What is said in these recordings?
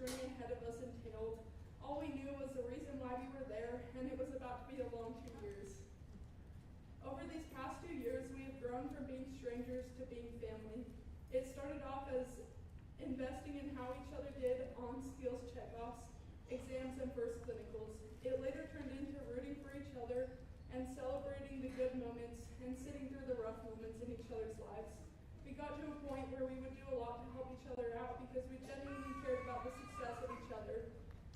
journey ahead of us entailed. All we knew was the reason why we were there, and it was about to be a long 2 years. Over these past 2 years, we have grown from being strangers to being family. It started off as investing in how each other did on skills checkoffs, exams, and first clinicals. It later turned into rooting for each other and celebrating the good moments and sitting through the rough moments in each other's lives. We got to a point where we would do a lot to help each other out because we genuinely cared about the success of each other.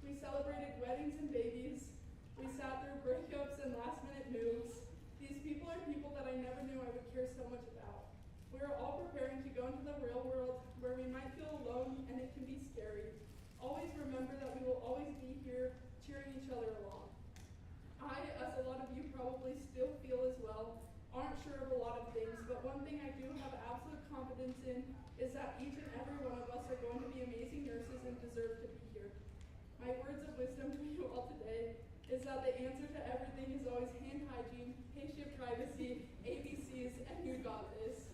We celebrated weddings and babies. We sat through breakups and last-minute moves. These people are people that I never knew I would care so much about. We are all preparing to go into the real world where we might feel alone and it can be scary. Always remember that we will always be here cheering each other along. I, as a lot of you probably still feel as well, aren't sure of a lot of things, but one thing I do have absolute confidence in is that each and every one of us are going to be amazing nurses and deserve to be here. My words of wisdom to you all today is that the answer to everything is always hand hygiene, patient privacy, ABCs, and you got this.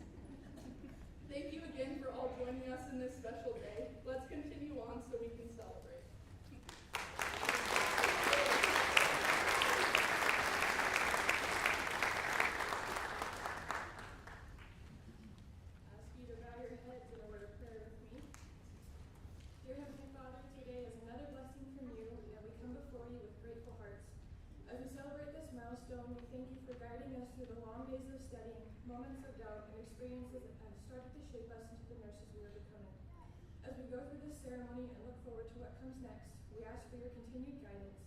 Thank you again for all joining us in this special day. Let's continue on so we can celebrate. Ask you to bow your heads in a word of prayer with me. Dear Heavenly Father, today is another blessing from you, and we come before you with grateful hearts. As we celebrate this milestone, we thank you for guiding us through the long days of studying, moments of doubt, and experiences that have started to shape us into the nurses we are becoming. As we go through this ceremony and look forward to what comes next, we ask for your continued guidance.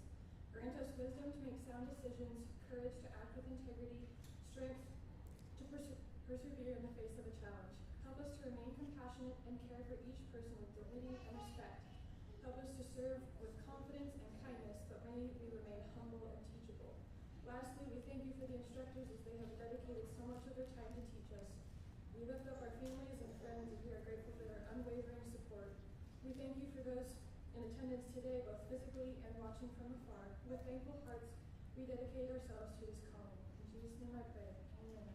Grant us wisdom to make sound decisions, courage to act with integrity, strength to persevere in the face of a challenge. Help us to remain compassionate and care for each person with dignity and respect. Help us to serve with confidence and kindness, but may we remain humble and teachable. Lastly, we thank you for the instructors as they have dedicated so much of their time to teach us. We lift up our families and friends and we are grateful for their unwavering support. We thank you for those in attendance today, both physically and watching from afar. With thankful hearts, we dedicate ourselves to this calling. In Jesus' name I pray. Amen.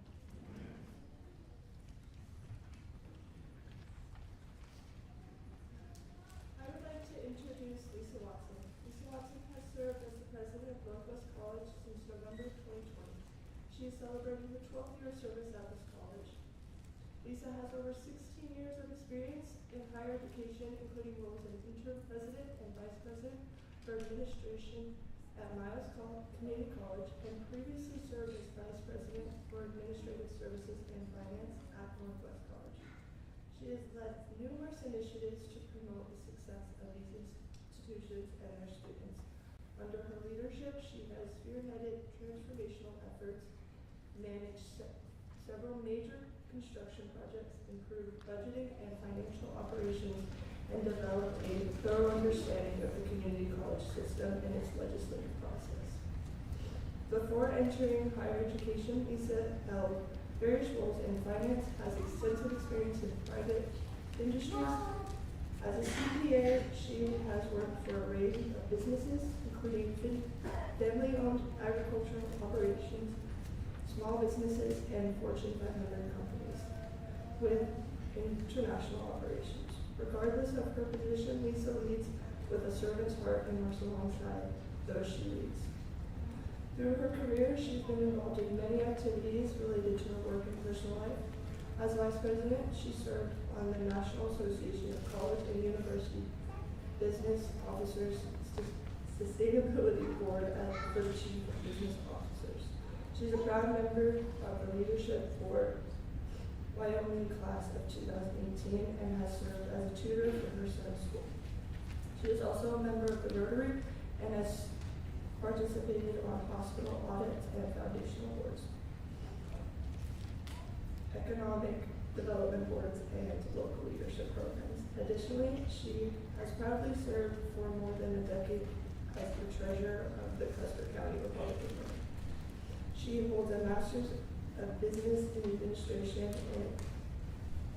I would like to introduce Lisa Watson. Lisa Watson has served as the president of Northwest College since November 2020. She is celebrating her 12th year of service at this college. Lisa has over 16 years of experience in higher education, including roles as interim president and vice president for administration at Miles Community College, and previously served as vice president for administrative services and finance at Northwest College. She has led numerous initiatives to promote the success of these institutions and their students. Under her leadership, she has spearheaded transformational efforts, managed several major construction projects, improved budgeting and financial operations, and developed a thorough understanding of the community college system and its legislative process. Before entering higher education, Lisa held various roles in finance, has extensive experience in private industries. As a CPA, she has worked for a range of businesses, including family-owned agricultural operations, small businesses, and Fortune 500 companies with international operations. Regardless of her position, Lisa leads with a servant's heart and works alongside those she leads. Through her career, she's been involved in many activities related to her work and personal life. As vice president, she served on the National Association of College and University Business Officers Sustainability Board for the Chief of Business Officers. She's a proud member of the Leadership Board Wyoming class of 2018 and has served as a tutor for her son's school. She is also a member of the Rotary and has participated on hospital audits and foundational boards, economic development boards, and local leadership programs. Additionally, she has proudly served for more than a decade as the treasurer of the Custer County Republican Party. She holds a master's of business administration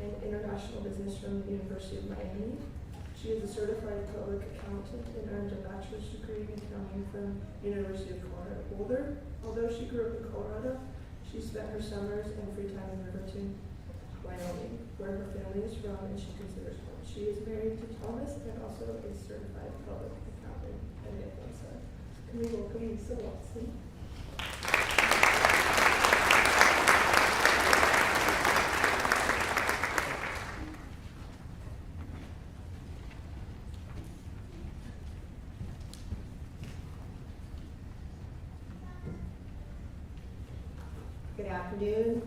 and international business from the University of Miami. She is a certified public accountant and earned a bachelor's degree in accounting from the University of Colorado Boulder. Although she grew up in Colorado, she spent her summers and free time in Riverton, Wyoming, where her family is from and she considers home. She is married to Thomas, and also a certified public accountant and NWC. Can we welcome Lisa Watson? Good afternoon.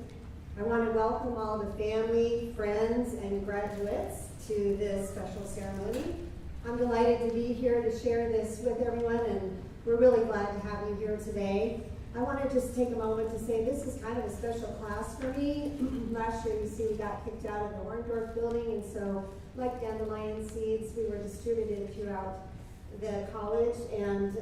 I want to welcome all the family, friends, and graduates to this special ceremony. I'm delighted to be here to share this with everyone, and we're really glad to have you here today. I want to just take a moment to say this is kind of a special class for me. Last year, you see, we got kicked out of the Orndorff building, and so like dandelion seeds, we were distributed throughout the college, and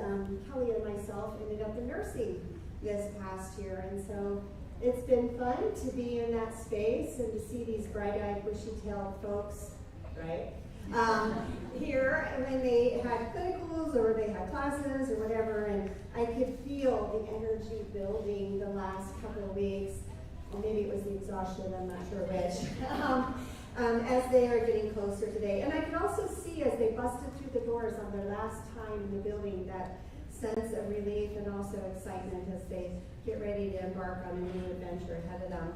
Kelly and myself ended up in nursing this past year, and so it's been fun to be in that space and to see these bright-eyed, bushy-tailed folks, right, here when they had clinicals or they had classes or whatever, and I could feel the energy building the last couple of weeks, or maybe it was the exhaustion, I'm not sure which, as they are getting closer today. And I can also see as they busted through the doors on their last time in the building that sense of relief and also excitement as they get ready to embark on a new adventure ahead of them.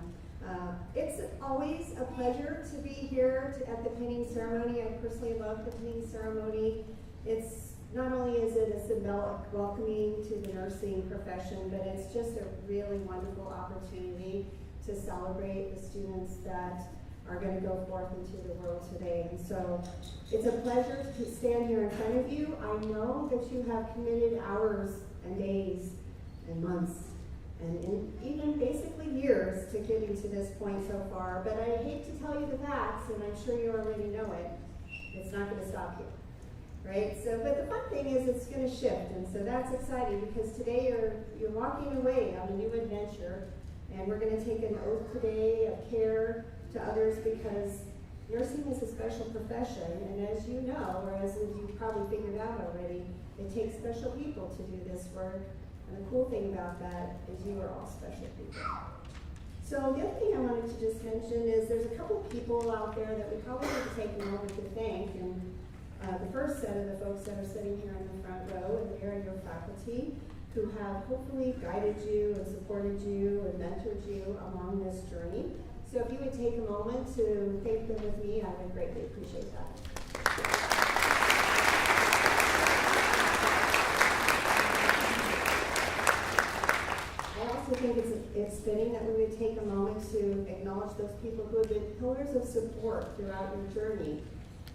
It's always a pleasure to be here at the pinning ceremony. I personally love the pinning ceremony. It's not only is it a symbolic welcoming to the nursing profession, but it's just a really wonderful opportunity to celebrate the students that are going to go forth into the world today. And so it's a pleasure to stand here in front of you. I know that you have committed hours and days and months and even basically years to getting to this point so far, but I hate to tell you the facts, and I'm sure you already know it. It's not going to stop you, right? So, but the fun thing is it's going to shift, and so that's exciting because today you're walking away on a new adventure, and we're going to take an oath today of care to others because nursing is a special profession, and as you know, or as you probably figured out already, it takes special people to do this work. And the cool thing about that is you are all special people. So the other thing I wanted to just mention is there's a couple people out there that we probably need to take a moment to thank. And the first set of the folks that are sitting here in the front row, and they are your faculty who have hopefully guided you and supported you and mentored you along this journey. So if you would take a moment to thank them with me, I would greatly appreciate that. I think it's fitting that we would take a moment to acknowledge those people who have been pillars of support throughout your journey.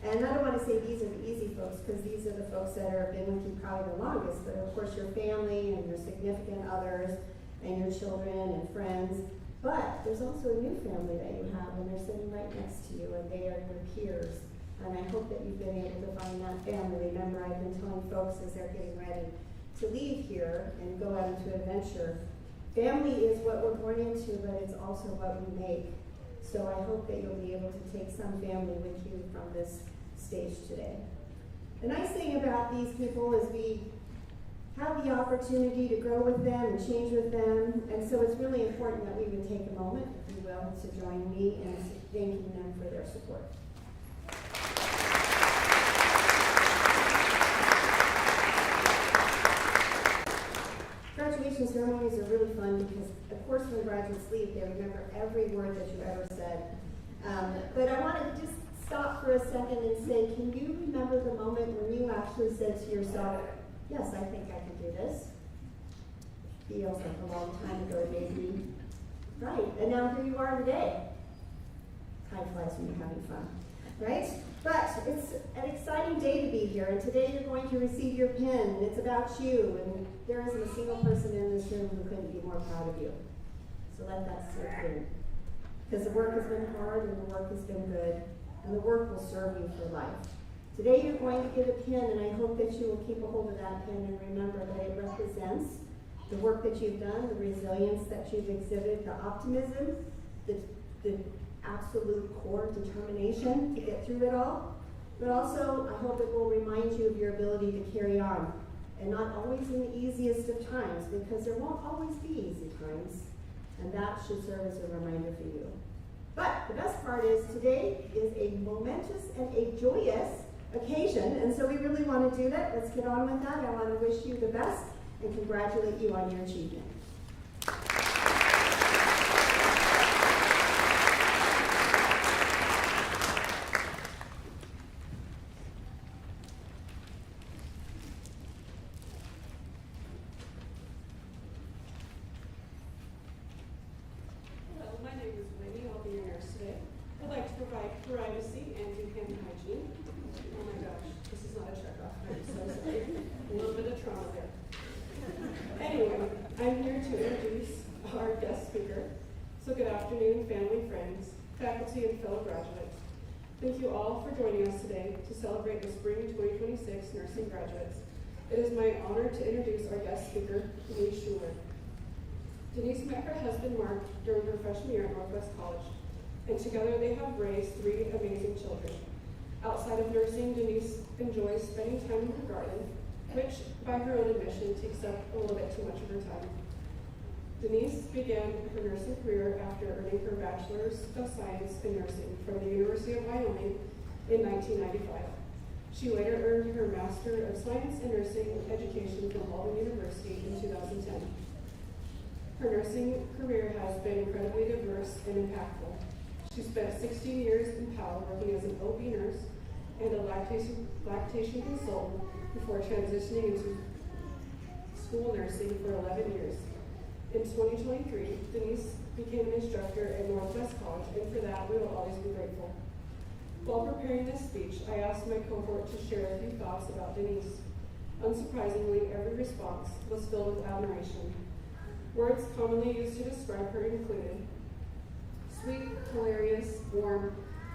And I don't want to say these are the easy folks, because these are the folks that have been with you probably the longest, but of course your family and your significant others and your children and friends. But there's also a new family that you have, and they're sitting right next to you, and they are your peers. And I hope that you've been able to find that family. Remember, I've been telling folks as they're getting ready to leave here and go out into adventure, family is what we're born into, but it's also what we make. So I hope that you'll be able to take some family with you from this stage today. The nice thing about these people is we have the opportunity to grow with them and change with them, and so it's really important that we would take a moment, if you will, to join me in thanking them for their support. Graduation ceremonies are really fun because, of course, when graduates leave, they remember every word that you ever said. But I want to just stop for a second and say, can you remember the moment when you actually said to yourself, yes, I think I can do this? Feels like a long time ago, maybe. Right, and now here you are today. Time flies when you're having fun, right? But it's an exciting day to be here, and today you're going to receive your pin, and it's about you, and there isn't a single person in this room who couldn't be more proud of you. So let that sink in. Because the work has been hard, and the work has been good, and the work will serve you for life. Today you're going to get a pin, and I hope that you will keep a hold of that pin and remember that it represents the work that you've done, the resilience that you've exhibited, the optimism, the absolute core determination to get through it all. But also, I hope it will remind you of your ability to carry on, and not always in the easiest of times, because there won't always be easy times, and that should serve as a reminder for you. But the best part is today is a momentous and a joyous occasion, and so we really want to do that. Let's get on with that. I want to wish you the best and congratulate you on your achievement. Hello, my name is Winnie. I'll be your nurse today. I'd like to provide privacy and do hand hygiene. Oh my gosh, this is not a checkoff. I'm so sorry. A little bit of trauma there. Anyway, I'm here to introduce our guest speaker. So good afternoon, family, friends, faculty, and fellow graduates. Thank you all for joining us today to celebrate the Spring 2026 nursing graduates. It is my honor to introduce our guest speaker, Denise Schuler. Denise met her husband Mark during her freshman year at Northwest College, and together they have raised 3 amazing children. Outside of nursing, Denise enjoys spending time in her garden, which by her own admission takes up a little bit too much of her time. Denise began her nursing career after earning her Bachelor's of Science in Nursing from the University of Wyoming in 1995. She later earned her Master of Science in Nursing Education from Walden University in 2010. Her nursing career has been incredibly diverse and impactful. She spent 16 years in PAL working as an OB nurse and a lactation consultant before transitioning into school nursing for 11 years. In 2023, Denise became an instructor at Northwest College, and for that we will always be grateful. While preparing this speech, I asked my cohort to share a few thoughts about Denise. Unsurprisingly, every response was filled with admiration. Words commonly used to describe her included sweet, hilarious, warm,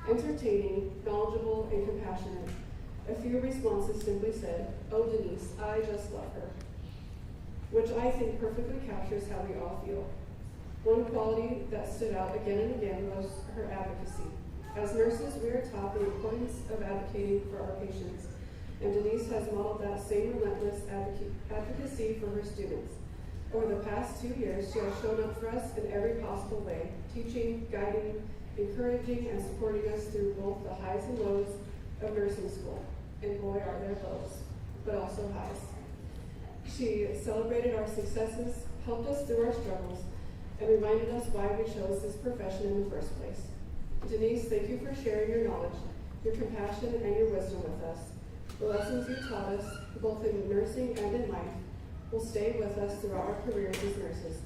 entertaining, knowledgeable, and compassionate. A few responses simply said, "Oh, Denise, I just love her," which I think perfectly captures how we all feel. One quality that stood out again and again was her advocacy. As nurses, we are taught the importance of advocating for our patients, and Denise has modeled that same relentless advocacy for her students. Over the past 2 years, she has shown up for us in every possible way, teaching, guiding, encouraging, and supporting us through both the highs and lows of nursing school. And boy, are there lows, but also highs. She celebrated our successes, helped us through our struggles, and reminded us why we chose this profession in the first place. Denise, thank you for sharing your knowledge, your compassion, and your wisdom with us. The lessons you taught us, both in nursing and in life, will stay with us throughout our careers as nurses.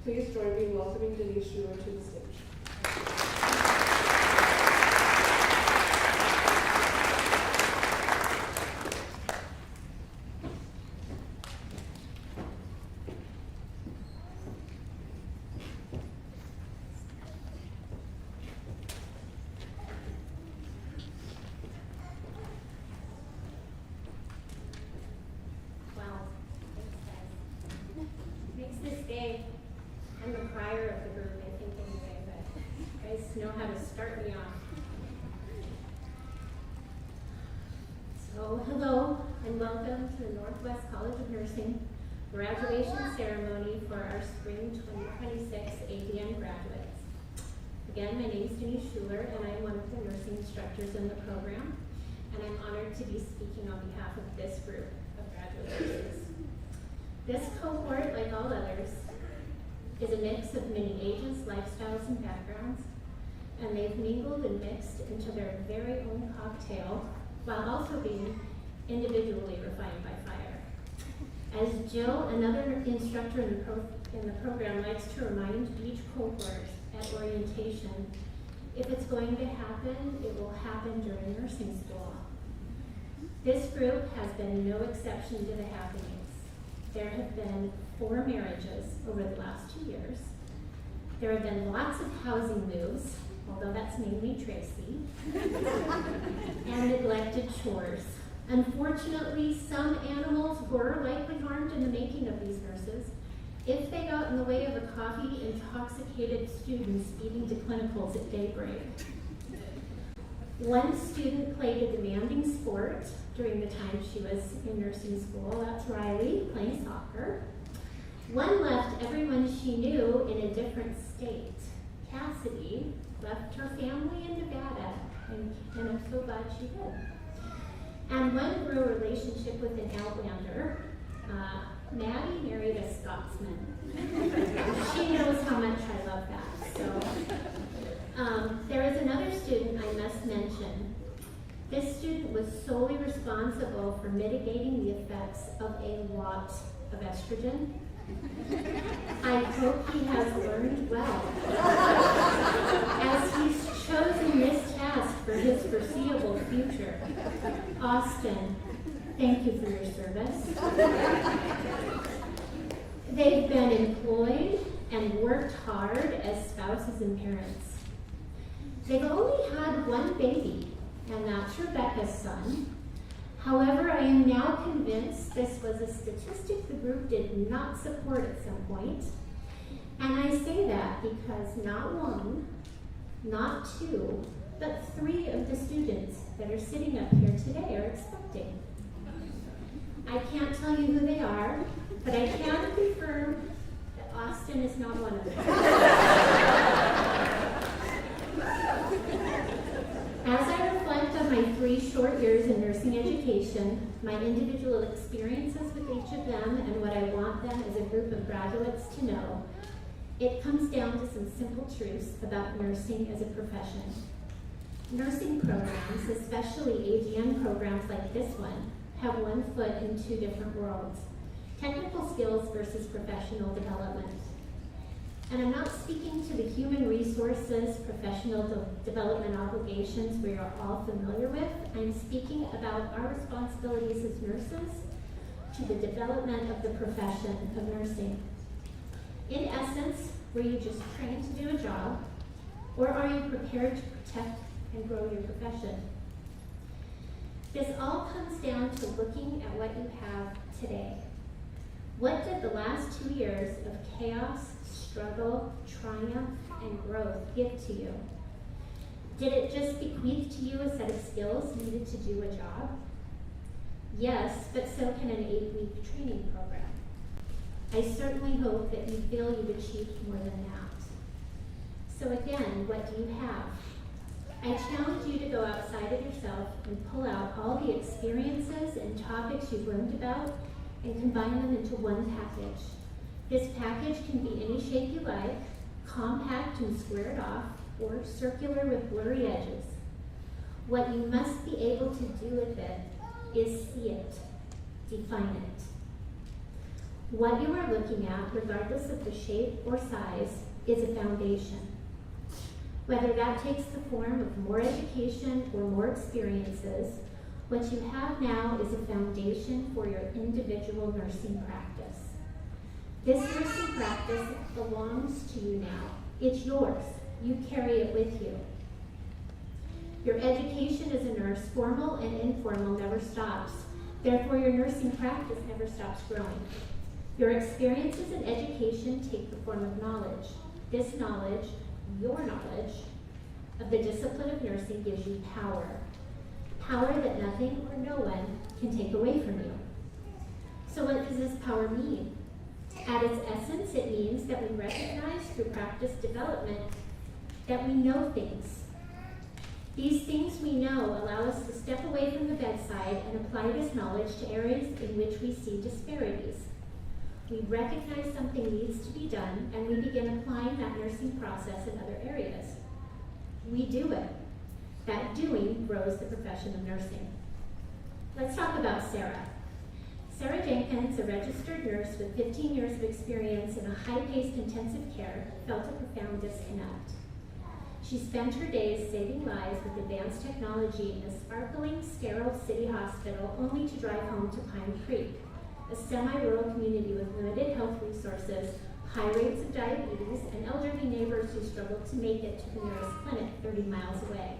Please join me in welcoming Denise Schuler to the stage. I'm the crier of the group, I think, anyway, but you guys know how to start me off. So, hello, and welcome to the Northwest College of Nursing graduation ceremony for our Spring 2026 ADN graduates. Again, my name is Denise Schuler, and I'm one of the nursing instructors in the program, and I'm honored to be speaking on behalf of this group of graduates. This cohort, like all others, is a mix of many ages, lifestyles, and backgrounds, and they've mingled and mixed into their very own cocktail while also being individually refined by fire. As Jill, another instructor in the program, likes to remind each cohort at orientation, if it's going to happen, it will happen during nursing school. This group has been no exception to the happenings. There have been 4 marriages over the last 2 years. There have been lots of housing moves, although that's mainly Tracy, and neglected chores. Unfortunately, some animals were likely harmed in the making of these nurses if they got in the way of a coffee-intoxicated student speeding to clinicals at daybreak. One student played a demanding sport during the time she was in nursing school. That's Riley, playing soccer. One left everyone she knew in a different state. Cassidy left her family in Nevada, and I'm so glad she did. And one grew a relationship with an Outlander. Maddie married a Scotsman. She knows how much I love that. So there is another student I must mention. This student was solely responsible for mitigating the effects of a lot of estrogen. I hope he has learned well, as he's chosen this task for his foreseeable future. Austin, thank you for your service. They've been employed and worked hard as spouses and parents. They've only had one baby, and that's Rebecca's son. However, I am now convinced this was a statistic the group did not support at some point. And I say that because not one, not two, but 3 of the students that are sitting up here today are expecting. I can't tell you who they are, but I can confirm that Austin is not one of them. As I reflect on my 3 short years in nursing education, my individual experiences with each of them, and what I want them as a group of graduates to know, it comes down to some simple truths about nursing as a profession. Nursing programs, especially ADN programs like this one, have one foot in 2 different worlds: technical skills versus professional development. And I'm not speaking to the human resources, professional development obligations we are all familiar with. I'm speaking about our responsibilities as nurses to the development of the profession of nursing. In essence, were you just trained to do a job, or are you prepared to protect and grow your profession? This all comes down to looking at what you have today. What did the last 2 years of chaos, struggle, triumph, and growth give to you? Did it just bequeath to you a set of skills needed to do a job? Yes, but so can an 8-week training program. I certainly hope that you feel you've achieved more than that. So again, what do you have? I challenge you to go outside of yourself and pull out all the experiences and topics you've learned about and combine them into one package. This package can be any shape you like, compact and squared off, or circular with blurry edges. What you must be able to do with it is see it, define it. What you are looking at, regardless of the shape or size, is a foundation. Whether that takes the form of more education or more experiences, what you have now is a foundation for your individual nursing practice. This nursing practice belongs to you now. It's yours. You carry it with you. Your education as a nurse, formal and informal, never stops. Therefore, your nursing practice never stops growing. Your experiences and education take the form of knowledge. This knowledge, your knowledge, of the discipline of nursing gives you power. Power that nothing or no one can take away from you. So what does this power mean? At its essence, it means that we recognize through practice development that we know things. These things we know allow us to step away from the bedside and apply this knowledge to areas in which we see disparities. We recognize something needs to be done, and we begin applying that nursing process in other areas. We do it. That doing grows the profession of nursing. Let's talk about Sarah. Sarah Jenkins, a registered nurse with 15 years of experience in a high-paced intensive care, felt a profound disconnect. She spent her days saving lives with advanced technology in a sparkling, sterile city hospital, only to drive home to Pine Creek, a semi-rural community with limited health resources, high rates of diabetes, and elderly neighbors who struggled to make it to the nearest clinic 30 miles away.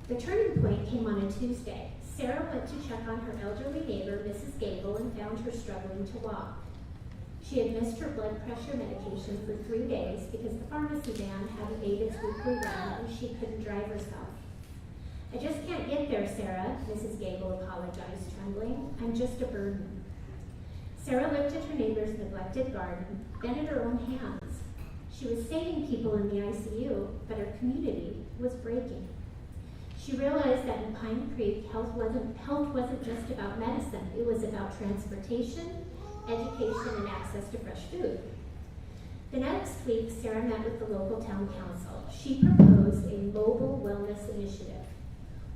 The turning point came on a Tuesday. Sarah went to check on her elderly neighbor, Mrs. Gable, and found her struggling to walk. She had missed her blood pressure medication for 3 days because the pharmacy van hadn't made its weekly round and she couldn't drive herself. "I just can't get there, Sarah," Mrs. Gable apologized, trembling. "I'm just a burden." Sarah looked at her neighbor's neglected garden, then at her own hands. She was saving people in the ICU, but her community was breaking. She realized that in Pine Creek, health wasn't just about medicine. It was about transportation, education, and access to fresh food. The next week, Sarah met with the local town council. She proposed a mobile wellness initiative.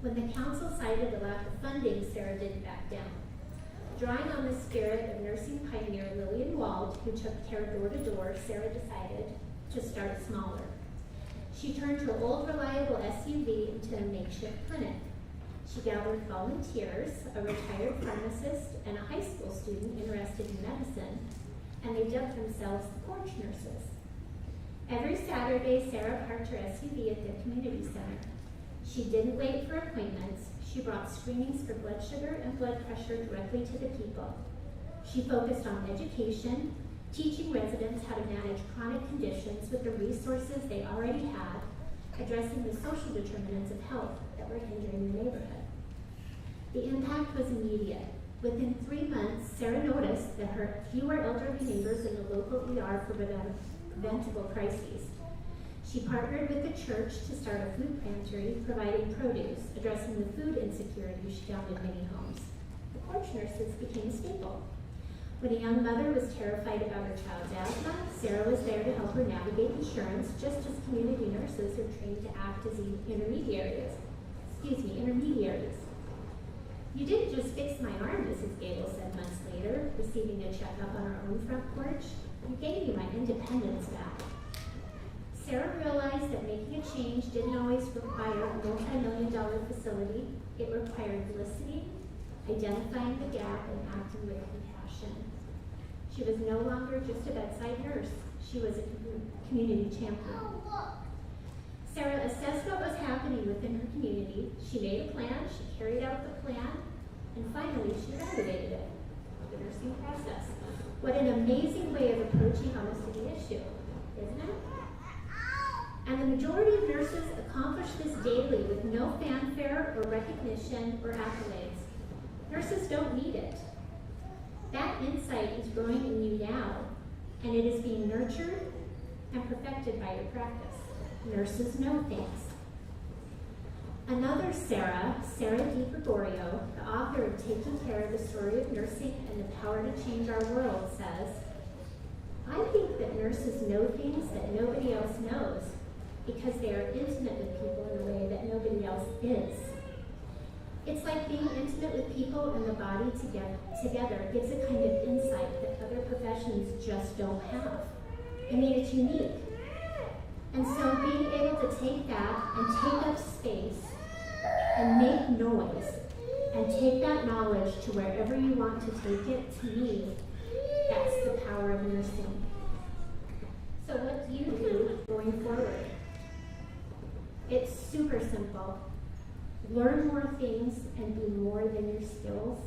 When the council cited the lack of funding, Sarah didn't back down. Drawing on the spirit of nursing pioneer Lillian Wald, who took care door to door, Sarah decided to start smaller. She turned her old reliable SUV into a makeshift clinic. She gathered volunteers, a retired pharmacist, and a high school student interested in medicine, and they dubbed themselves the Porch Nurses. Every Saturday, Sarah parked her SUV at the community center. She didn't wait for appointments. She brought screenings for blood sugar and blood pressure directly to the people. She focused on education, teaching residents how to manage chronic conditions with the resources they already had, addressing the social determinants of health that were hindering the neighborhood. The impact was immediate. Within 3 months, Sarah noticed that her fewer elderly neighbors in the local ER for preventable crises. She partnered with the church to start a food pantry, providing produce, addressing the food insecurity she found in many homes. The Porch Nurses became a staple. When a young mother was terrified about her child's asthma, Sarah was there to help her navigate insurance, just as community nurses are trained to act as intermediaries. You didn't just fix my arm, Mrs. Gable said months later, receiving a checkup on her own front porch. You gave me my independence back. Sarah realized that making a change didn't always require a multi-million-dollar facility. It required listening, identifying the gap, and acting with compassion. She was no longer just a bedside nurse. She was a community champion. Sarah assessed what was happening within her community. She made a plan, she carried out the plan, and finally she validated it. The nursing process. What an amazing way of approaching almost any issue, isn't it? And the majority of nurses accomplish this daily with no fanfare or recognition or accolades. Nurses don't need it. That insight is growing in you now, and it is being nurtured and perfected by your practice. Nurses know things. Another Sarah Di Gregorio, the author of Taking Care of the Story of Nursing and the Power to Change Our World, says, I think that nurses know things that nobody else knows because they are intimate with people in a way that nobody else is. It's like being intimate with people and the body together gives a kind of insight that other professions just don't have. I mean, it's unique. And so being able to take that and take up space and make noise and take that knowledge to wherever you want to take it, to me, that's the power of nursing. So what do you do going forward? It's super simple. Learn more things and be more than your skills.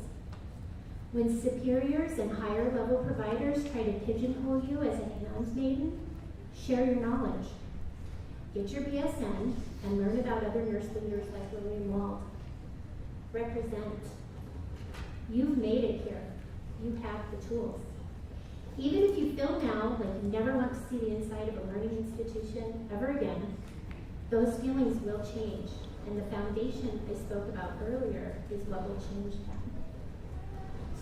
When superiors and higher level providers try to pigeonhole you as a handmaiden, share your knowledge. Get your BSN and learn about other nurse leaders like Lillian Wald. Represent. You've made it here. You have the tools. Even if you feel now like you never want to see the inside of a learning institution ever again, those feelings will change, and the foundation I spoke about earlier is what will change them.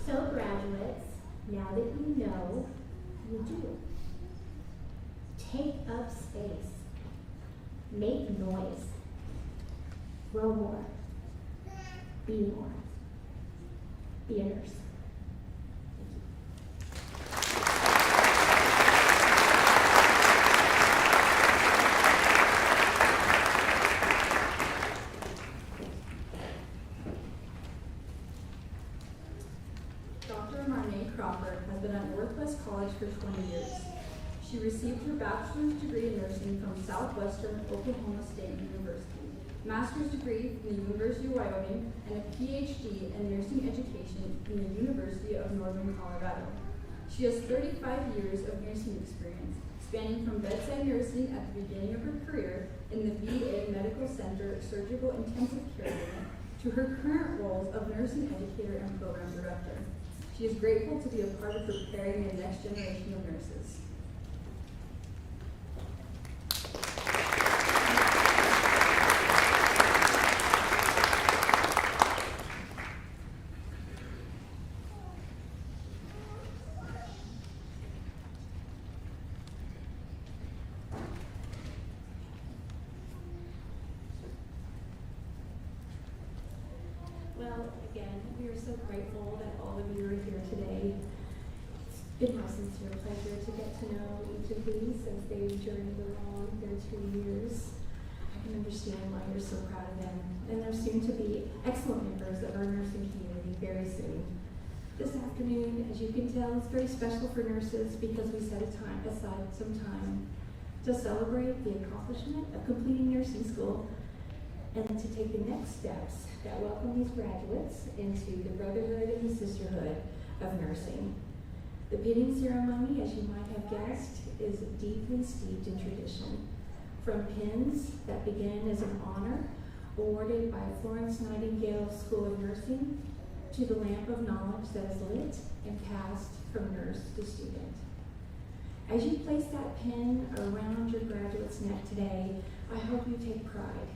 So graduates, now that you know, you do. Take up space. Make noise. Grow more. Be more. Be a nurse. College for 20 years. She received her bachelor's degree in nursing from Southwestern Oklahoma State University, master's degree from the University of Wyoming, and a PhD in nursing education from the University of Northern Colorado. She has 35 years of nursing experience, spanning from bedside nursing at the beginning of her career in the VA Medical Center Surgical Intensive Care Unit to her current roles of nursing educator and program director. She is grateful to be a part of preparing the next generation of nurses. Well, again, we are so grateful that all of you are here today. It's been my sincere pleasure to get to know each of these as they journeyed along their 2 years. I can understand why you're so proud of them, and they're soon to be excellent members of our nursing community very soon. This afternoon, as you can tell, is very special for nurses because we set aside some time to celebrate the accomplishment of completing nursing school and to take the next steps that welcome these graduates into the brotherhood and the sisterhood of nursing. The pinning ceremony, as you might have guessed, is deeply steeped in tradition. From pins that began as an honor awarded by Florence Nightingale School of Nursing to the lamp of knowledge that is lit and passed from nurse to student. As you place that pin around your graduate's neck today, I hope you take pride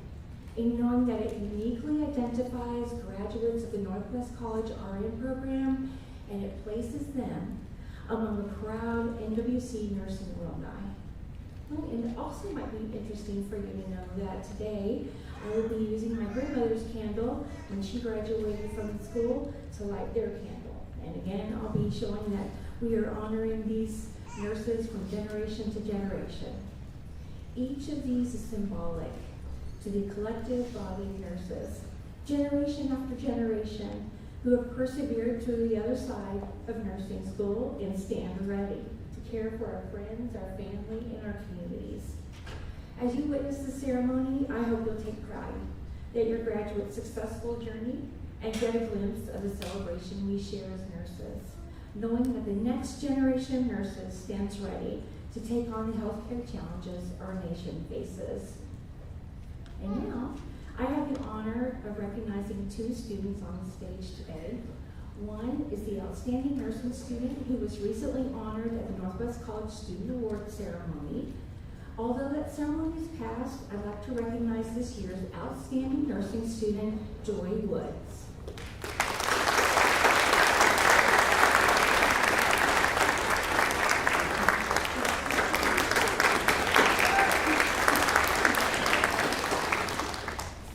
in knowing that it uniquely identifies graduates of the Northwest College RN program, and it places them among the proud NWC nursing alumni. Well, and it also might be interesting for you to know that today I will be using my grandmother's candle when she graduated from school to light their candle. And again, I'll be showing that we are honoring these nurses from generation to generation. Each of these is symbolic to the collective body of nurses, generation after generation, who have persevered through the other side of nursing school and stand ready to care for our friends, our family, and our communities. As you witness the ceremony, I hope you'll take pride that your graduate's successful journey and get a glimpse of the celebration we share as nurses, knowing that the next generation of nurses stands ready to take on the healthcare challenges our nation faces. And now, I have the honor of recognizing 2 students on the stage today. One is the outstanding nursing student who was recently honored at the Northwest College Student Award ceremony. Although that ceremony is past, I'd like to recognize this year's outstanding nursing student, Joy Woods.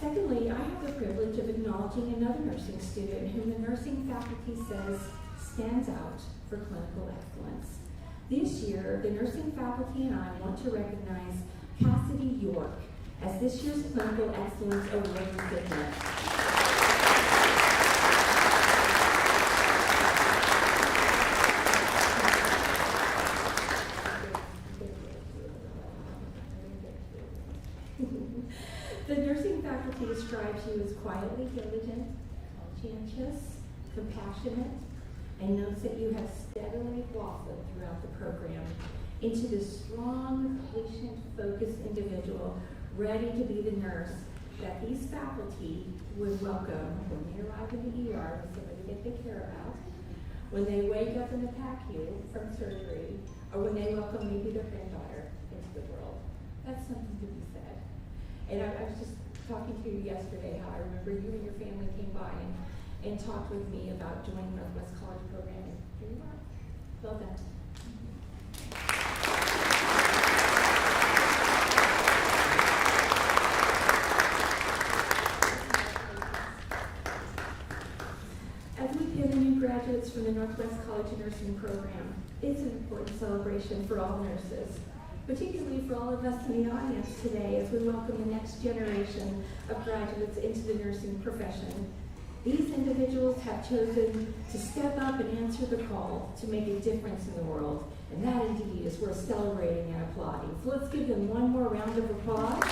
Secondly, I have the privilege of acknowledging another nursing student whom the nursing faculty says stands out for clinical excellence. This year, the nursing faculty and I want to recognize Cassidy York as this year's Clinical Excellence Award recipient. The nursing faculty describes you as quietly diligent, conscientious, compassionate, and notes that you have steadily blossomed throughout the program into this strong, patient-focused individual ready to be the nurse that these faculty would welcome when they arrive in the ER with somebody they take care about, when they wake up in the PACU from surgery, or when they welcome maybe their granddaughter into the world. That's something to be said. And I was just talking to you yesterday how I remember you and your family came by and talked with me about joining Northwest College program. And here you are. Well done. As we pin the new graduates from the Northwest College Nursing program, it's an important celebration for all nurses, particularly for all of us in the audience today as we welcome the next generation of graduates into the nursing profession. These individuals have chosen to step up and answer the call to make a difference in the world, and that indeed is worth celebrating and applauding. So let's give them one more round of applause.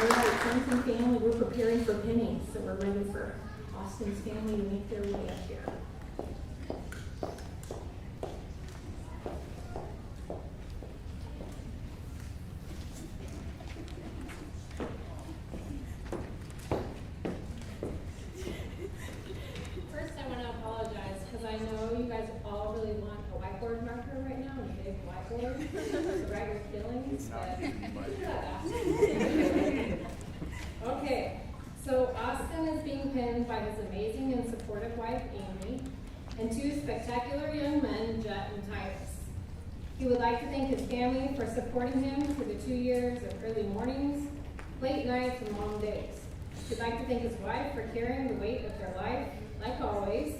All right, friends and family, we're preparing for pinning, so we're ready for Austin's family to make their way up here. First, I want to apologize because I know you guys all really want a whiteboard marker right now, a big whiteboard to write your feelings, but okay. So Austin is being pinned by his amazing and supportive wife, Amy, and 2 spectacular young men, Jet and Titus. He would like to thank his family for supporting him through the 2 years of early mornings, late nights, and long days. He'd like to thank his wife for carrying the weight of their life, like always,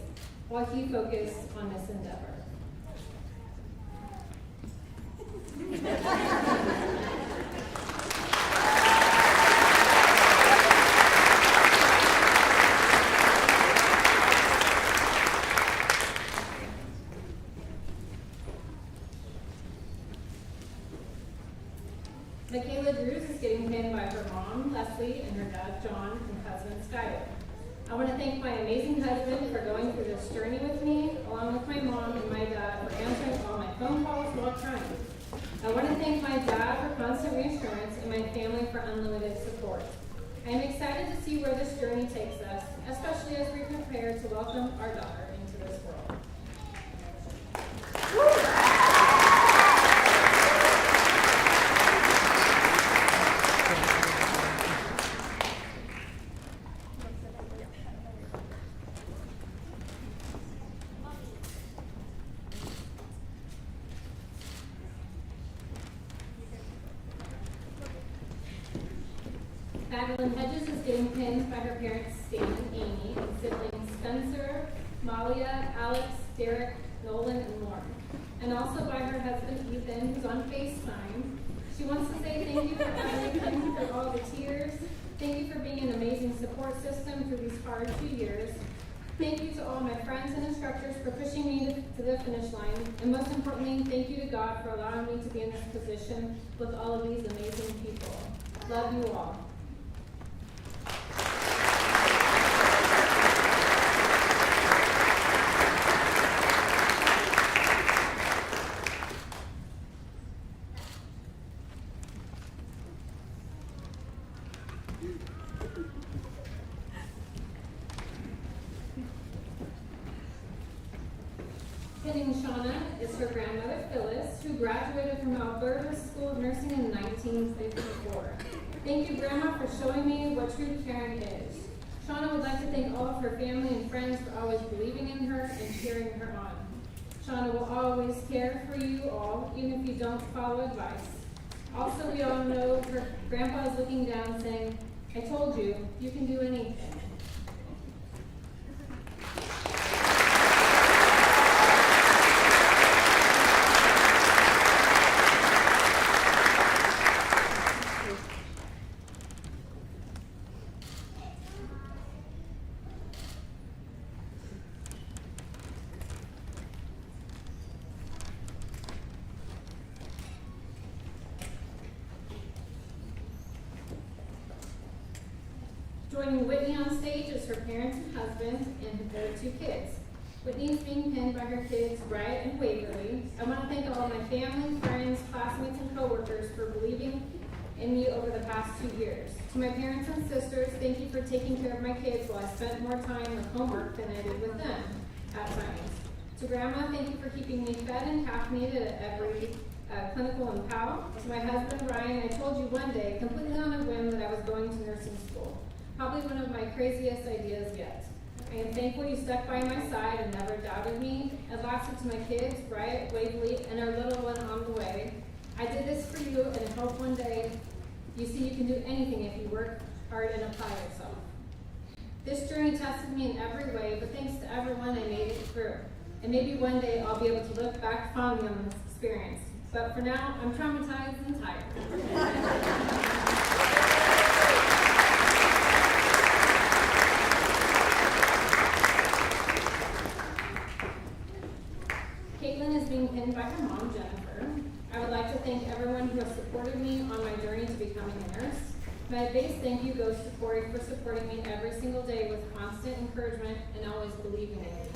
while he focused on this endeavor. Michaela Drews is getting pinned by her mom, Leslie, and her dad, John, and husband, Skylar. I want to thank my amazing husband for going through this journey with me, along with my mom and my dad for answering all my phone calls while trying. I want to thank my dad for constant reassurance and my family for unlimited support. I am excited to see where this journey takes us, especially as we prepare to welcome our daughter into this world. Madeline Hedges is getting pinned by her parents, Stan and Amy, and siblings Spencer, Malia, Alex, Derek, Nolan, and Lauren. And also by her husband, Ethan, who's on FaceTime. She wants to say thank you for everything, for all the tears. Thank you for being an amazing support system through these hard 2 years. Thank you to all my friends and instructors for pushing me to the finish line. And most importantly, thank you to God for allowing me to be in this position with all of these amazing people. Love you all. Pinning Shauna is her grandmother Phyllis, who graduated from Alberta School of Nursing in 1954. Thank you, Grandma, for showing me what true caring is. Shauna would like to thank all of her family and friends for always believing in her and cheering her on. Shauna will always care for you all, even if you don't follow advice. Also, we all know her grandpa is looking down saying, I told you, you can do anything. Joining Whitney on stage is her parents and husband and their 2 kids. Whitney is being pinned by her kids, Bryant and Waverly. I want to thank all my family, friends, classmates, and coworkers for believing in me over the past 2 years. To my parents and sisters, thank you for taking care of my kids while I spent more time with homework than I did with them at times. To Grandma, thank you for keeping me fed and caffeinated at every clinical and PAL. To my husband, Ryan, I told you one day, completely on a whim, that I was going to nursing school. Probably one of my craziest ideas yet. I am thankful you stuck by my side and never doubted me. And lastly, to my kids, Bryant, Waverly, and our little one on the way. I did this for you, and I hope one day you see you can do anything if you work hard and apply yourself. This journey tested me in every way, but thanks to everyone, I made it through. And maybe one day I'll be able to look back fondly on this experience. But for now, I'm traumatized and tired. Pinned by her mom, Jennifer. I would like to thank everyone who has supported me on my journey to becoming a nurse. My biggest thank you goes to Corey for supporting me every single day with constant encouragement and always believing in me.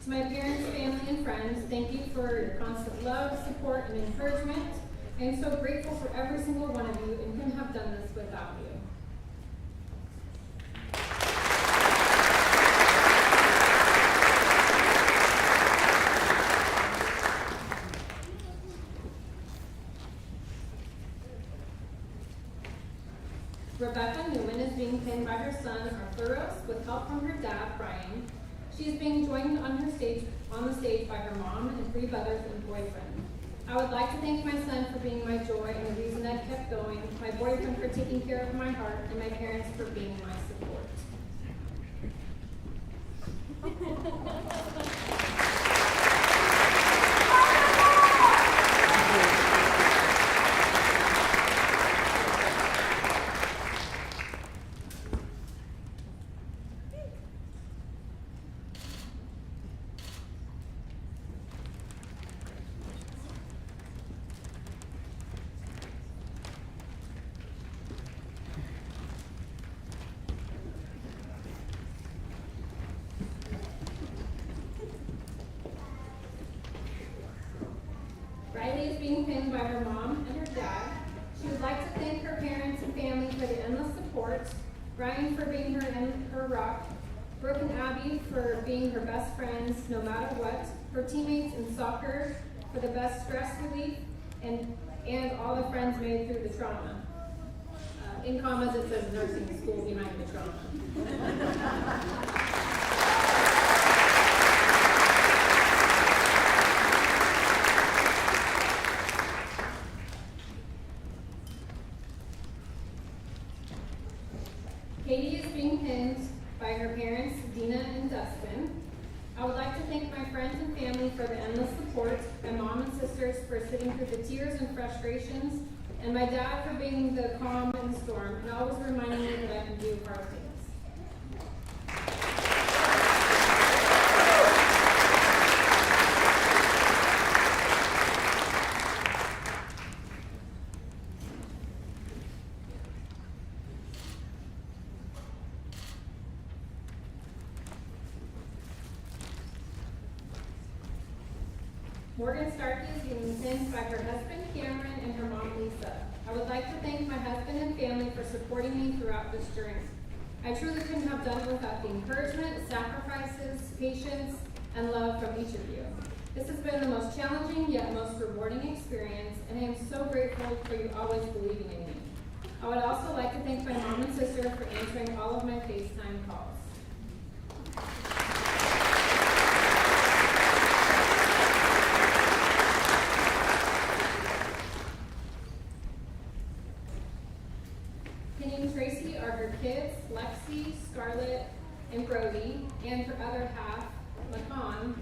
To my parents, family, and friends, thank you for your constant love, support, and encouragement. I am so grateful for every single one of you and couldn't have done this without you. Rebecca Newman is being pinned by her son, Arthuros, with help from her dad, Brian. She is being joined on the stage by her mom and 3 brothers and boyfriend. I would like to thank my son for being my joy and the reason I kept going, my boyfriend for taking care of my heart, and my parents for being my support. Riley is being pinned by her mom and her dad. She would like to thank her parents and family for the endless support, Brian for being her rock, Brooke and Abby for being her best friends no matter what, her teammates in soccer for the best stress relief, and all the friends made through the trauma. In commas, it says nursing school behind the trauma. Katie is being pinned by her parents, Dina and Dustin. I would like to thank my friends and family for the endless support, my mom and sisters for sitting through the tears and frustrations, and my dad for being the calm in the storm and always reminding me that I can do hard things. Morgan Starkey is being pinned by her husband Cameron and her mom Lisa. I would like to thank my husband and family for supporting me throughout this journey. I truly couldn't have done it without the encouragement, sacrifices, patience, and love from each of you. This has been the most challenging yet most rewarding experience, and I am so grateful for you always believing in me. I would also like to thank my mom and sister for answering all of my FaceTime calls. Penny and Tracy are her kids, Lexi, Scarlett, and Brody, and her other half, Lacan.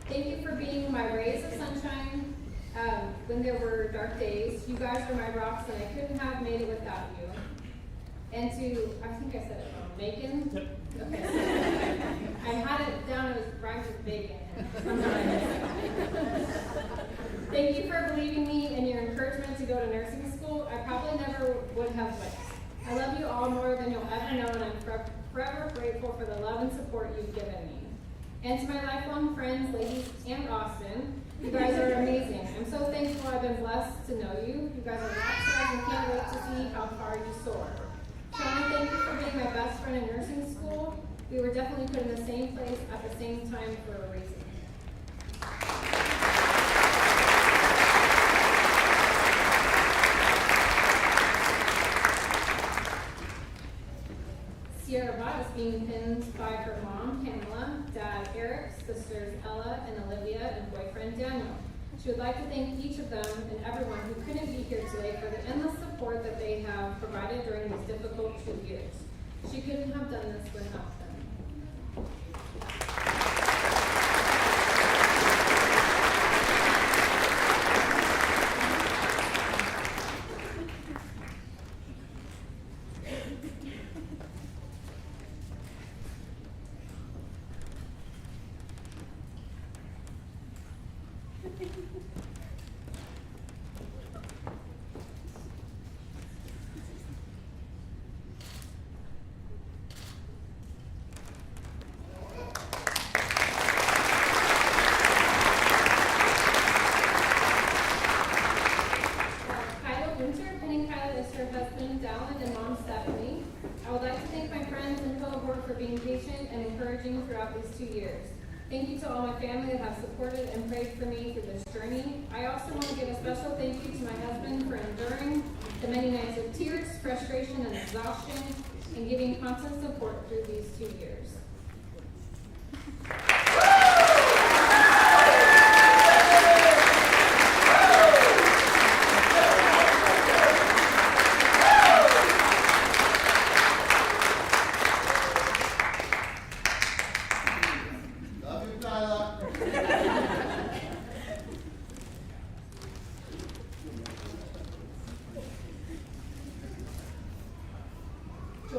Thank you for being my rays of sunshine when there were dark days. You guys are my rocks, and I couldn't have made it without you. And to, I think I said it wrong, Macon? Yep. Okay. I had it down as rhymes with bacon. Thank you for believing me and your encouragement to go to nursing school. I probably never would have went. I love you all more than you'll ever know, and I'm forever grateful for the love and support you've given me. And to my lifelong friends, ladies, and Austin, you guys are amazing. I'm so thankful I've been blessed to know you. You guys are rock stars and can't wait to see how far you soar. Shauna, thank you for being my best friend in nursing school. We were definitely put in the same place at the same time for a reason. Sierra Bott is being pinned by her mom, Pamela, dad, Eric, sisters, Ella and Olivia, and boyfriend, Daniel. She would like to thank each of them and everyone who couldn't be here today for the endless support that they have provided during these difficult 2 years. She couldn't have done this without them. Throughout these 2 years. Thank you to all my family that have supported and prayed for me through this journey. I also want to give a special thank you to my husband for enduring the many nights of tears, frustration, and exhaustion, and giving constant support through these 2 years.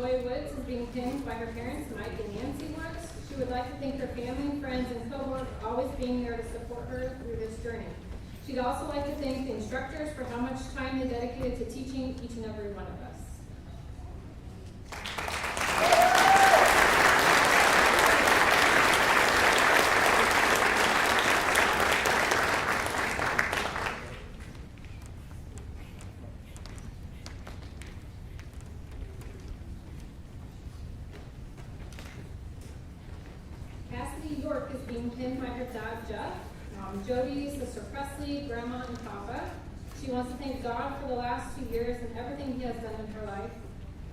Joy Woods is being pinned by her parents, Mike and Nancy Woods. She would like to thank her family, friends, and cohort for always being there to support her through this journey. She'd also like to thank the instructors for how much time they dedicated to teaching each and every one of us. Cassidy York is being pinned by her dad, Jeff, Jody, Sister Presley, Grandma, and Papa. She wants to thank God for the last 2 years and everything He has done in her life.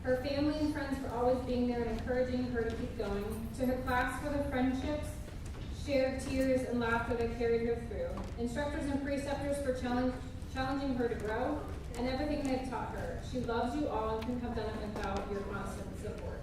Her family and friends for always being there and encouraging her to keep going. To her class for the friendships, shared tears, and laughter that carried her through. Instructors and preceptors for challenging her to grow and everything they've taught her. She loves you all and couldn't have done it without your constant support.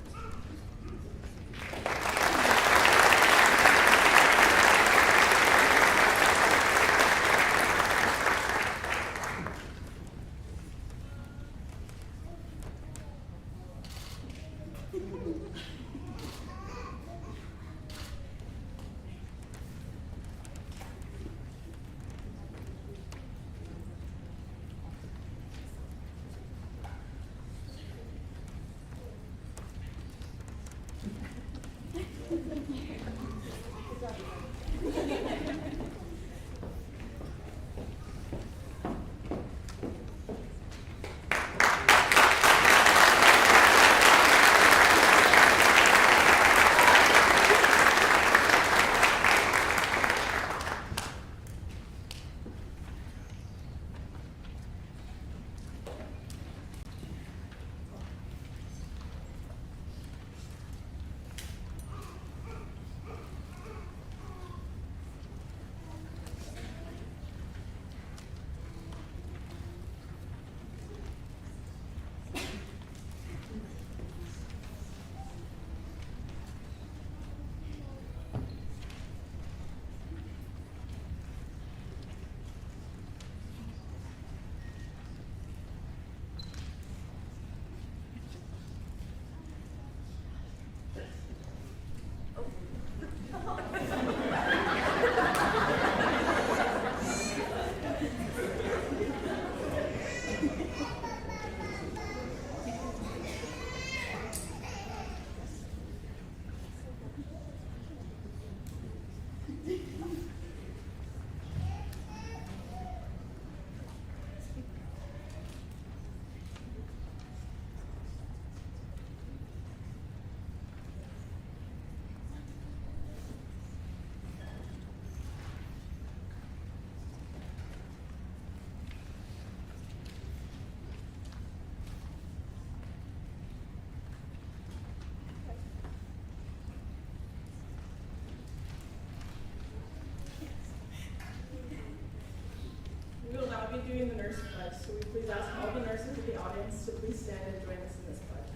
We will now be doing the nurse pledge, so we please ask all the nurses in the audience to please stand and join us in this pledge.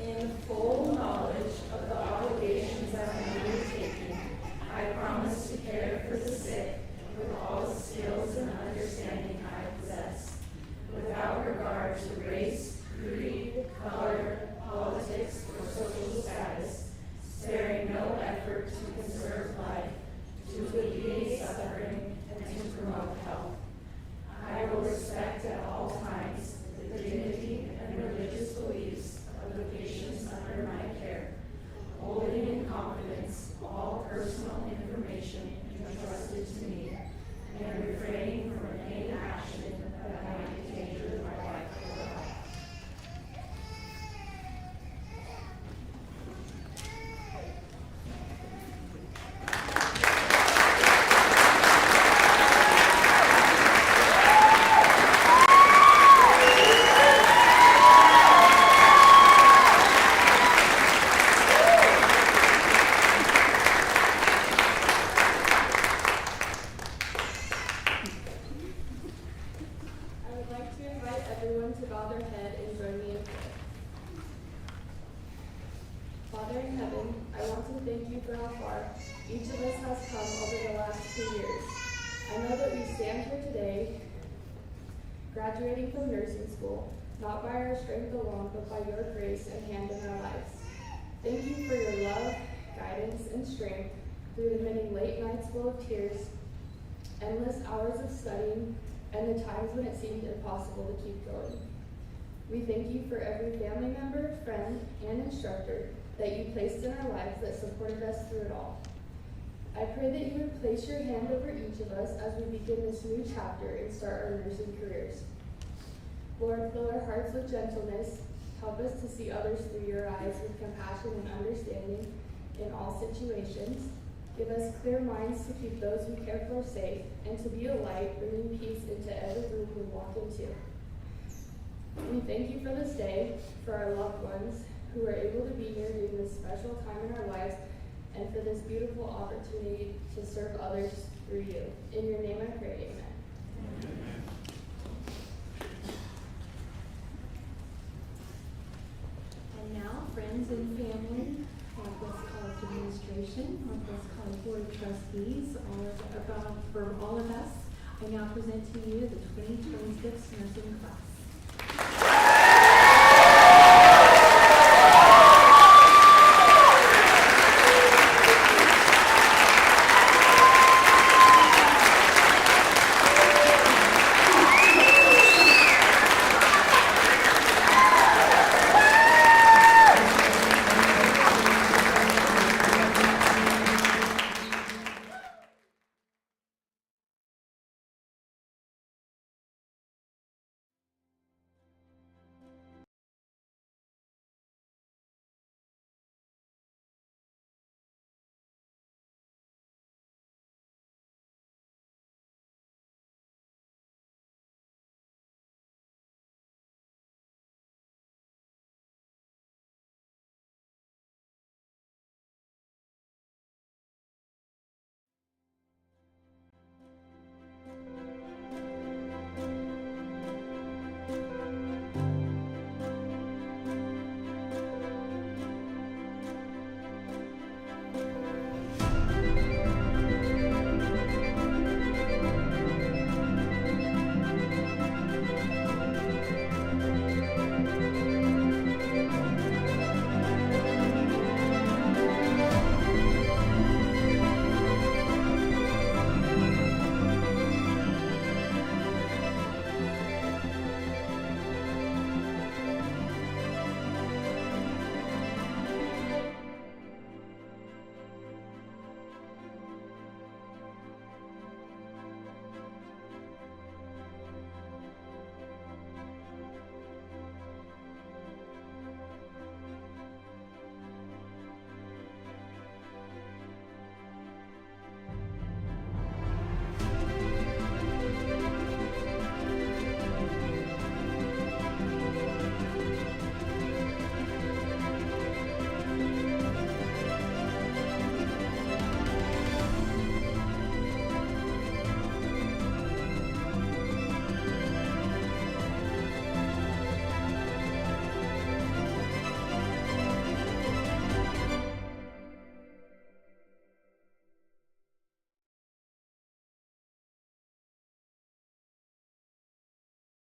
In full knowledge of the obligations I am undertaking, I promise to care for the sick with all the skills and understanding I possess, without regard to race, creed, color, politics, or social status, sparing no effort to conserve life, to alleviate suffering, and to promote health. I will respect at all times the dignity and religious beliefs of the patients under my care, holding in confidence all personal information entrusted to me, and refraining from any action that might endanger my life or health. I would like to invite everyone to bow their head and join me in prayer. Father in heaven, I want to thank you for how far each of us has come over the last 2 years. I know that we stand here today, graduating from nursing school, not by our strength alone, but by your grace and hand in our lives. Thank you for your love, guidance, and strength through the many late nights full of tears, endless hours of studying, and the times when it seemed impossible to keep going. We thank you for every family member, friend, and instructor that you placed in our lives that supported us through it all. I pray that you would place your hand over each of us as we begin this new chapter and start our nursing careers. Lord, fill our hearts with gentleness. Help us to see others through your eyes with compassion and understanding in all situations. Give us clear minds to keep those we care for safe and to be a light, bringing peace into every room we walk into. We thank you for this day, for our loved ones who are able to be here during this special time in our lives, and for this beautiful opportunity to serve others through you. In your name I pray, amen. And now, friends and family, Northwest College Administration, Northwest College Board of Trustees, from all of us, I now present to you the 2026 nursing class.